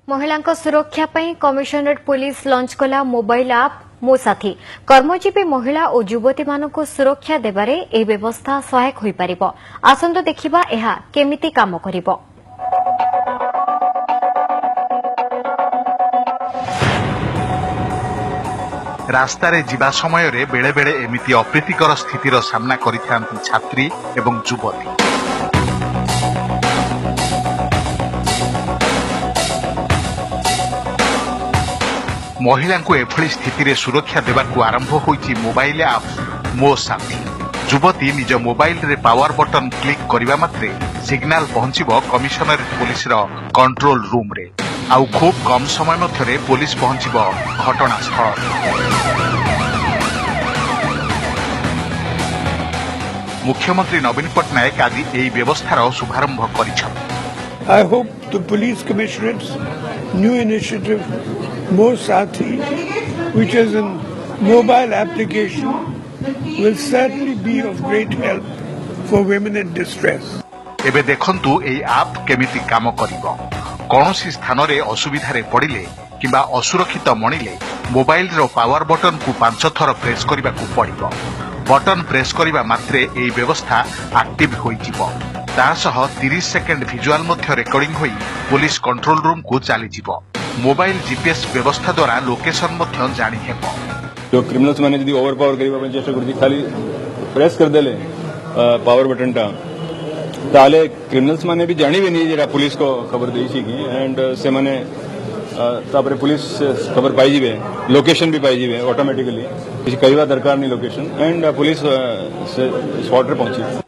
महिलांको सुरक्षा पई commissionerate police launch कला मोबाइल ऐप मो साथी कर्मजीवी महिला और युवती मानक सुरक्षा देबारे ए व्यवस्था सहायक होई परिबो। आसंतो देखिबा एहा केमिति काम करिबो। रास्तारे जीवा समय रे बेले बेले एमिति अप्रीतिकर स्थितिर सामना करिथांती छात्री एवं युवती। महिला को एभली स्थिति सुरक्षा देवाकू आरंभ होईची मोबाइल ऐप मो साथी। युवती निज मोबाइल रे पावर बटन क्लिक करिबा मात्रे सिग्नल पहुंचीबो कमिशनरेट पुलिस रो कंट्रोल रूम रे। आउ खूब कम समय मध्यरे पुलिस पहुंचीबो घटनास्थल। मुख्यमंत्री नवीन पटनायक आज एई व्यवस्थार शुभारंभ करिछथि। I hope the police commissionate's new initiative, Mo Sathi, which is a mobile application, will certainly be of great help for women in distress. एबे देखंतु एई ऐप केमिति काम करिवो। कोनोसी स्थान रे असुविधा रे पड़िले किंबा असुरक्षित मणिले मोबाइल रो पावर बटन को 5 थर प्रेस करबाकू पड़िबो। बटन प्रेस करिबा मात्रे एई व्यवस्था एक्टिव होई जिवो। तासह 30 सेकेंड विजुअल मध्य रेकॉर्डिंग होई पुलिस कंट्रोल रूम को चली जिवो। मोबाइल जीपीएस व्यवस्था द्वारा लोकेशन मध्य जानि हेबो। जो क्रिमिनल्स माने जदी ओवरपावर करिबा पे चेष्टा करदी खाली प्रेस कर देले पावर बटन टा ताले क्रिमिनल्स माने भी जानि भी नहीं जेरा पुलिस को खबर देइछि कि एंड से माने तापरे पुलिस खबर पाई जिवे लोकेशन भी पाई जिवे ऑटोमेटिकली किसी कईवा दरकार नहीं लोकेशन एंड पुलिस स्पॉट रे पहुंची।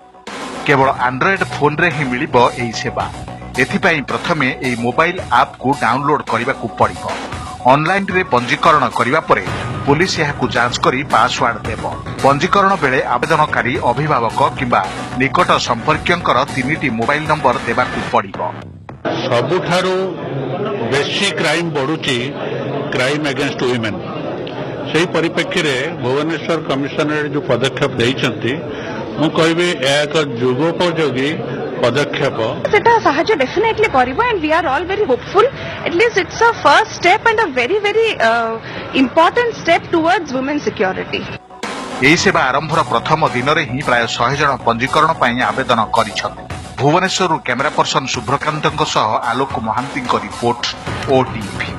केवल एंड्रॉइड फोन रे ही मिलिबो एई सेवा। एथिपाई प्रथमे एई मोबाइल ऐप को डाउनलोड करबाकू पड़िबो। ऑनलाइन रे पंजीकरण करिबा परे पुलिस याकू जांच करी पासवर्ड देबो। पंजीकरण बेले आवेदनकारी अभिभावक किंबा निकट संपर्कयंकर 3टी मोबाइल नंबर देबाकू पड़िबो। सबुठारो बेसी क्राइम बढ़ुची क्राइम अगेंस्ट वुमेन। सेही परिप्रेक्षी रे भुवनेश्वर कमिशनरेट जो पदक्षेप देइछंती मु कहबी एक जुगोपयोगी पदक्षेप सेटा साहाय्य डेफिनेटली करिवो and we are all very hopeful. At least it's a first step and a very very important step towards women security. एई सेवा आरंभर प्रथम दिन रे ही प्राय 100 जन पंजीकरण पई आवेदन करिछथि। भुवनेश्वर कैमरा पर्सन शुभ्रकांतଙ୍କ सह आलोक महांती रिपोर्ट ओटीवी।